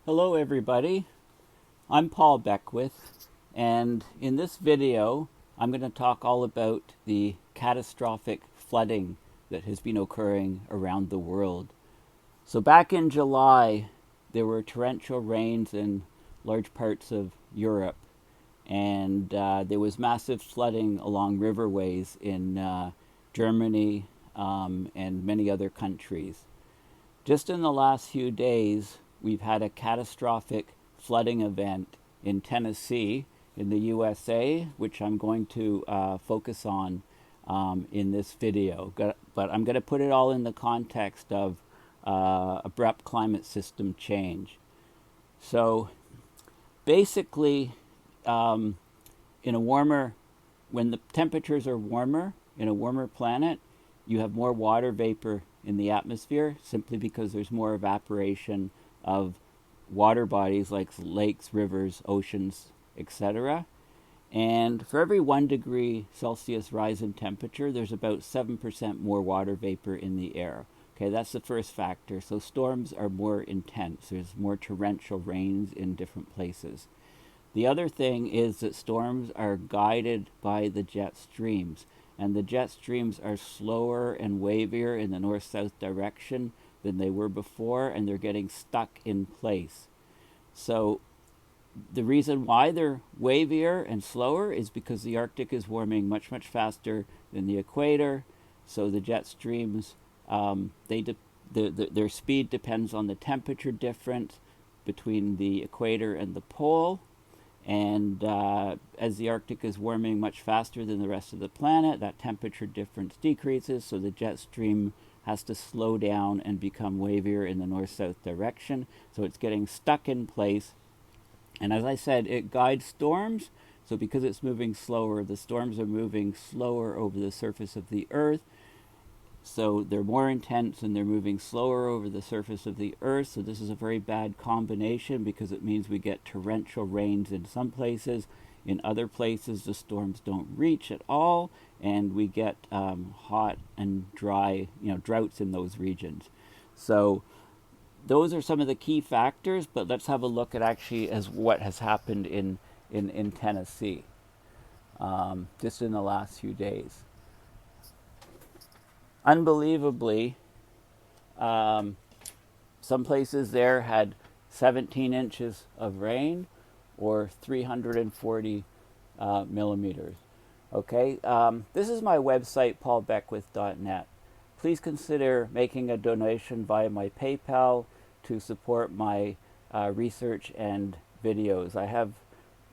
Hello everybody, I'm Paul Beckwith, and in this video I'm going to talk all about the catastrophic flooding that has been occurring around the world. So back in July there were torrential rains in large parts of Europe, and there was massive flooding along riverways in Germany and many other countries. Just in the last few days, we've had a catastrophic flooding event in Tennessee, in the USA, which I'm going to focus on in this video. But I'm going to put it all in the context of abrupt climate system change. So basically, in a warmer, when the temperatures are warmer, in a warmer planet, you have more water vapor in the atmosphere simply because there's more evaporation of water bodies like lakes, rivers, oceans, etc. And for every 1 degree Celsius rise in temperature, there's about 7% more water vapor in the air. Okay, that's the first factor. So storms are more intense. There's more torrential rains in different places. The other thing is that storms are guided by the jet streams, and the jet streams are slower and wavier in the north-south direction than they were before, and they're getting stuck in place. So the reason why they're wavier and slower is because the Arctic is warming much, much faster than the equator. So the jet streams, their speed depends on the temperature difference between the equator and the pole. And as the Arctic is warming much faster than the rest of the planet, that temperature difference decreases, so the jet stream has to slow down and become wavier in the north-south direction. So it's getting stuck in place. And as I said, it guides storms. So because it's moving slower, the storms are moving slower over the surface of the Earth. So they're more intense and they're moving slower over the surface of the Earth. So this is a very bad combination because it means we get torrential rains in some places. In other places, the storms don't reach at all, and we get hot and dry, droughts in those regions. So those are some of the key factors, but let's have a look at actually as what has happened in Tennessee just in the last few days. Unbelievably, some places there had 17 inches of rain or 340 millimeters. Okay, this is my website, paulbeckwith.net. Please consider making a donation via my PayPal to support my research and videos. I have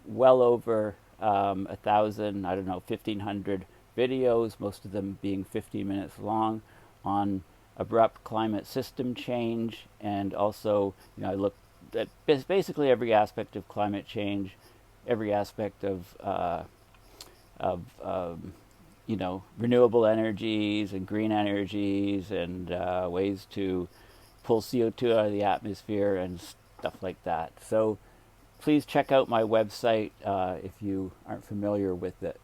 well over 1,000, 1,500 videos, most of them being 50 minutes long, on abrupt climate system change, and also I look at basically every aspect of climate change, every aspect of renewable energies and green energies, and ways to pull CO2 out of the atmosphere and stuff like that. So please check out my website if you aren't familiar with it.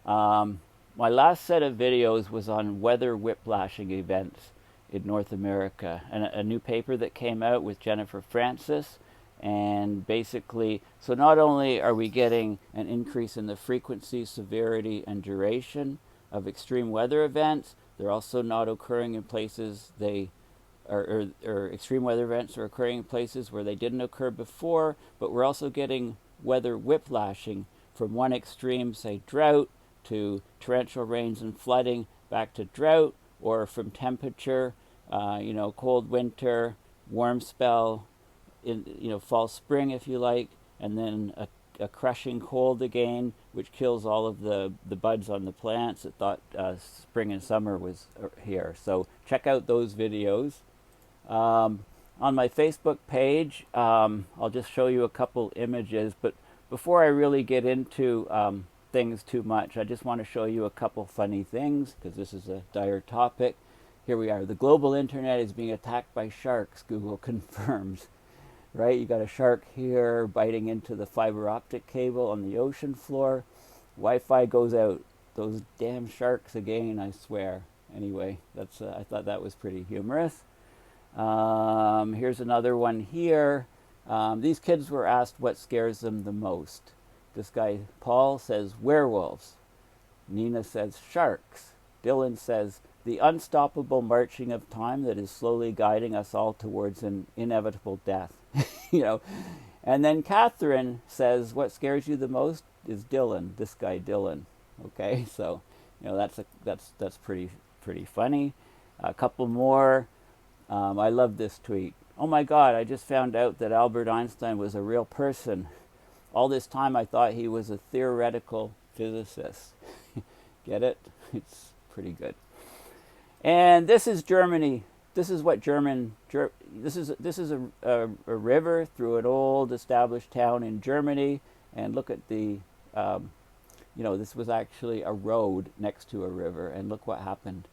My last set of videos was on weather whiplashing events in North America, and a new paper that came out with Jennifer Francis. And basically, so not only are we getting an increase in the frequency, severity, and duration of extreme weather events, they're also not occurring in places or extreme weather events are occurring in places where they didn't occur before, but we're also getting weather whiplashing from one extreme, say drought, to torrential rains and flooding, back to drought, or from temperature, cold winter, warm spell, in fall spring if you like, and then a crushing cold again, which kills all of the buds on the plants that thought spring and summer was here. So check out those videos. On my Facebook page, I'll just show you a couple images, but before I really get into things too much, I just want to show you a couple funny things, because this is a dire topic. Here we are. The global internet is being attacked by sharks, Google confirms. Right? You got a shark here biting into the fiber optic cable on the ocean floor. Wi-Fi goes out. Those damn sharks again, I swear. Anyway, that's I thought that was pretty humorous. Here's another one here. These kids were asked what scares them the most. This guy, Paul, says werewolves. Nina says sharks. Dylan says the unstoppable marching of time that is slowly guiding us all towards an inevitable death. you know. And then Catherine says what scares you the most is Dylan, this guy Dylan. Okay, so that's pretty funny. A couple more. I love this tweet. Oh my God, I just found out that Albert Einstein was a real person. All this time I thought he was a theoretical physicist. Get it? It's pretty good. And this is Germany. This is what this is a river through an old established town in Germany. And look at the, this was actually a road next to a river. And look what happened.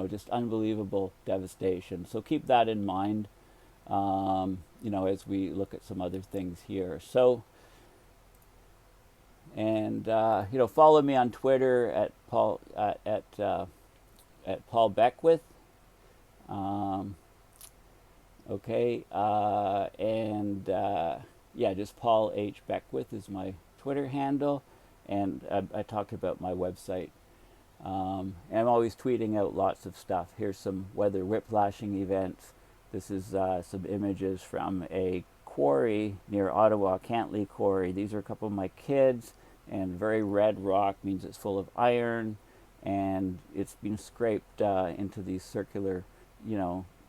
Just unbelievable devastation. So keep that in mind, as we look at some other things here. So, and follow me on Twitter at Paul at Paul Beckwith. Just Paul H. Beckwith is my Twitter handle, and I talk about my website. And I'm always tweeting out lots of stuff. Here's some weather whiplashing events. This is some images from a quarry near Ottawa, Cantley Quarry. These are a couple of my kids, and very red rock means it's full of iron, and it's been scraped into these circular,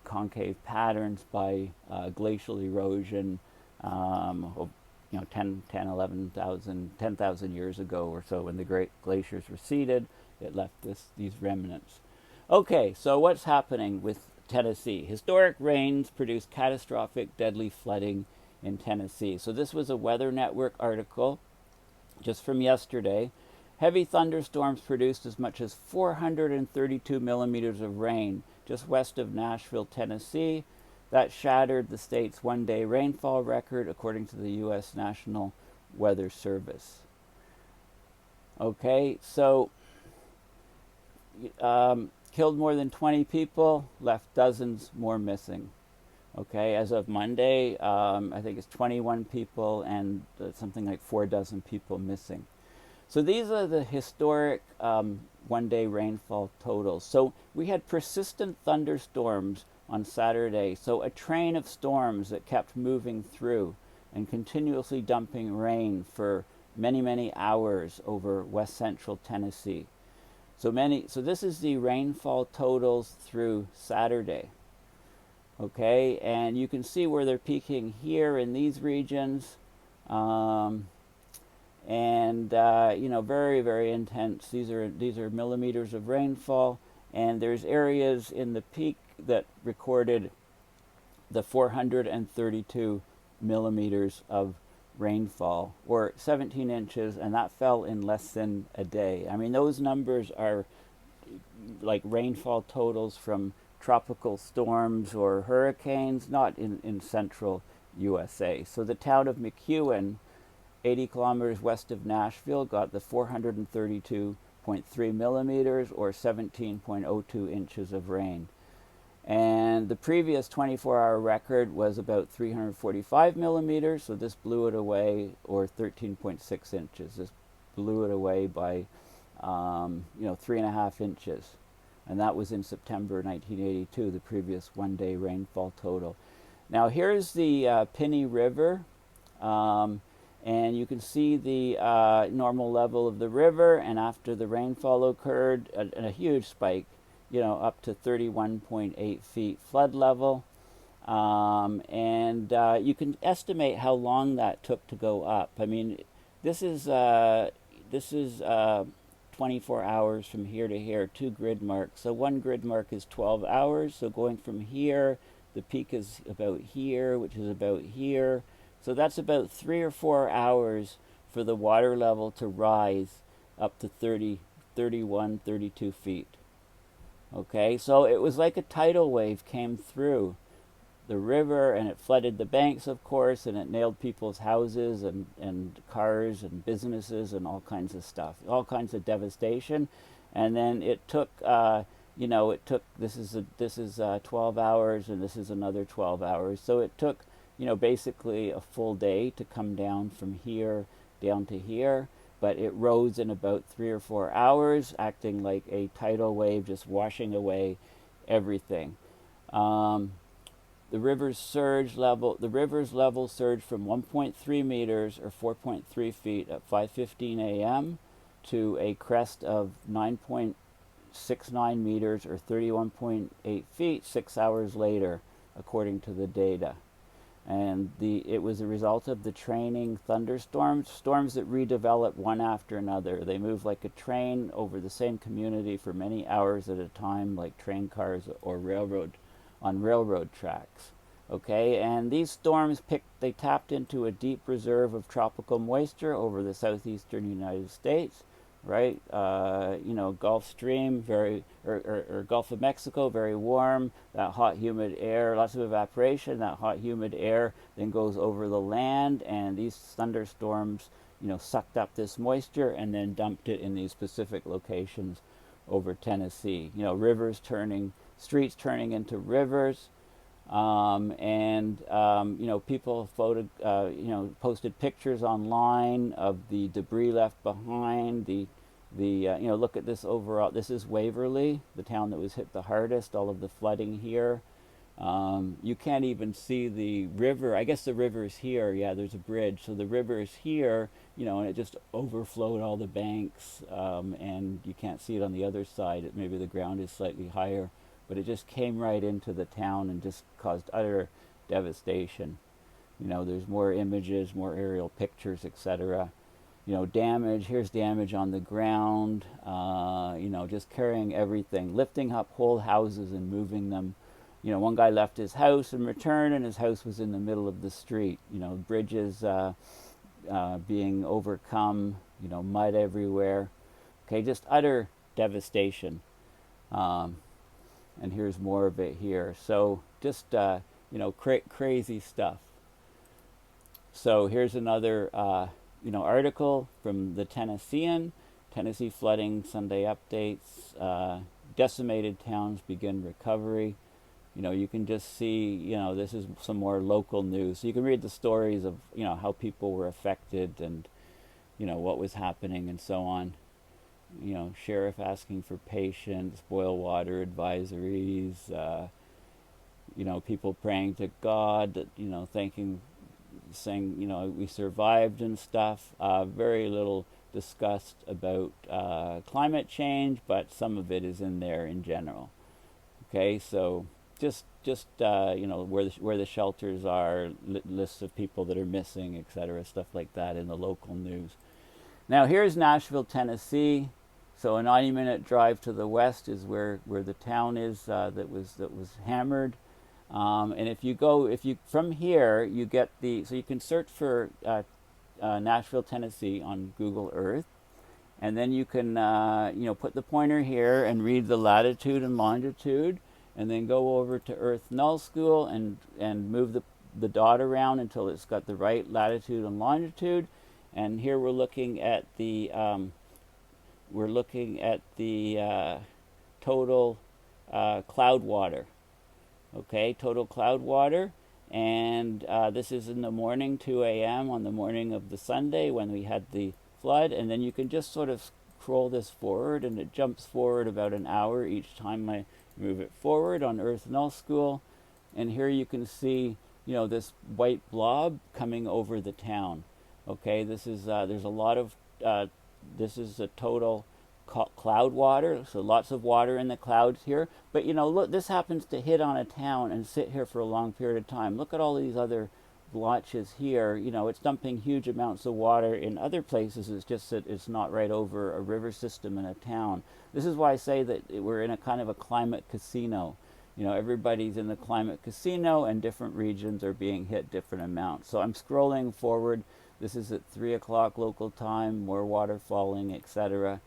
concave patterns by glacial erosion, 10,000 years ago or so, when the great glaciers receded. It left these remnants. Okay, so what's happening with Tennessee? Historic rains produce catastrophic, deadly flooding in Tennessee. So this was a Weather Network article just from yesterday. Heavy thunderstorms produced as much as 432 millimeters of rain just west of Nashville, Tennessee. That shattered the state's one-day rainfall record, according to the U.S. National Weather Service. Okay, so killed more than 20 people, left dozens more missing. Okay, as of Monday, I think it's 21 people and something like 4 dozen people missing. So these are the historic one-day rainfall totals. So we had persistent thunderstorms on Saturday. So a train of storms that kept moving through and continuously dumping rain for many, many hours over west central Tennessee. So this is the rainfall totals through Saturday. Okay, and you can see where they're peaking here in these regions. Very, very intense. These are millimeters of rainfall, and there's areas in the peak that recorded the 432 millimeters of rainfall, or 17 inches, and that fell in less than a day. I mean, those numbers are like rainfall totals from tropical storms or hurricanes, not in central USA. So the town of McEwen, 80 kilometers west of Nashville, got the 432.3 millimeters, or 17.02 inches of rain. And the previous 24-hour record was about 345 millimeters, so this blew it away, or 13.6 inches. This blew it away by, 3.5 inches. And that was in September 1982, the previous one-day rainfall total. Now here's the Piney River, and you can see the normal level of the river, and after the rainfall occurred, a huge spike, up to 31.8 feet flood level. You can estimate how long that took to go up. I mean, this is 24 hours from here to here, 2 grid marks. So one grid mark is 12 hours. So going from here, the peak is about here, which is about here. So that's about 3 or 4 hours for the water level to rise up to 30, 31, 32 feet. Okay, so it was like a tidal wave came through the river, and it flooded the banks, of course, and it nailed people's houses and cars and businesses and all kinds of stuff, all kinds of devastation. And then it took, this is 12 hours, and this is another 12 hours. So it took basically a full day to come down from here down to here, but it rose in about 3 or 4 hours, acting like a tidal wave, just washing away everything. Um, the river's level surged from 1.3 meters or 4.3 feet at 5:15 a.m. to a crest of 9.69 meters or 31.8 feet 6 hours later, according to the data. And it was a result of the training thunderstorms, storms that redevelop one after another. They move like a train over the same community for many hours at a time, like train cars or railroad tracks. Okay, and these storms they tapped into a deep reserve of tropical moisture over the southeastern United States, right? Gulf Stream, or Gulf of Mexico, very warm. That hot, humid air, lots of evaporation. That hot, humid air then goes over the land, and these thunderstorms, sucked up this moisture and then dumped it in these specific locations over Tennessee. Streets turning into rivers. People posted pictures online of the debris left behind. Look at this overall. This is Waverly, the town that was hit the hardest. All of the flooding here. You can't even see the river. I guess the river is here. Yeah, there's a bridge. So the river is here, and it just overflowed all the banks, and you can't see it on the other side. Maybe the ground is slightly higher. But it just came right into the town and just caused utter devastation. There's more images, more aerial pictures, etc. Damage. Here's damage on the ground. Just carrying everything, lifting up whole houses and moving them. One guy left his house and returned, and his house was in the middle of the street. Bridges being overcome. Mud everywhere. Okay, just utter devastation. And here's more of it here. So just, crazy stuff. So here's another, article from the Tennessean. Tennessee flooding Sunday updates. Decimated towns begin recovery. You can just see, this is some more local news. So you can read the stories of, how people were affected and, what was happening and so on. Sheriff asking for patience, boil water advisories, people praying to God, saying, we survived and stuff. Very little discussed about climate change, but some of it is in there in general. Okay, so just where the shelters are, lists of people that are missing, etc., stuff like that in the local news. Now here's Nashville, Tennessee. So a 90-minute drive to the west is where the town is that was hammered. And if you from here, you get so you can search for Nashville, Tennessee on Google Earth, and then you can put the pointer here and read the latitude and longitude, and then go over to Earth Null School and move the dot around until it's got the right latitude and longitude. And here we're looking at the total cloud water. Okay, total cloud water. And this is in the morning, 2 a.m. on the morning of the Sunday when we had the flood. And then you can just sort of scroll this forward, and it jumps forward about an hour each time I move it forward on Earth Null School. And here you can see, this white blob coming over the town. Okay, this is there's a lot of this is a total cloud water, so lots of water in the clouds here. But look, this happens to hit on a town and sit here for a long period of time. Look at all these other blotches here. It's dumping huge amounts of water in other places. It's just that it's not right over a river system in a town. This is why I say that we're in a kind of a climate casino. Everybody's in the climate casino, and different regions are being hit different amounts. So I'm scrolling forward. This is at 3 o'clock local time, more water falling, etc.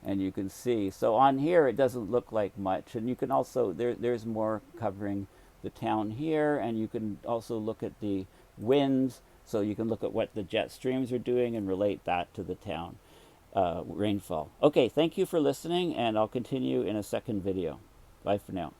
And you can see. So on here, it doesn't look like much. And you can also, there's more covering the town here. And you can also look at the winds. So you can look at what the jet streams are doing and relate that to the town rainfall. Okay, thank you for listening. And I'll continue in a second video. Bye for now.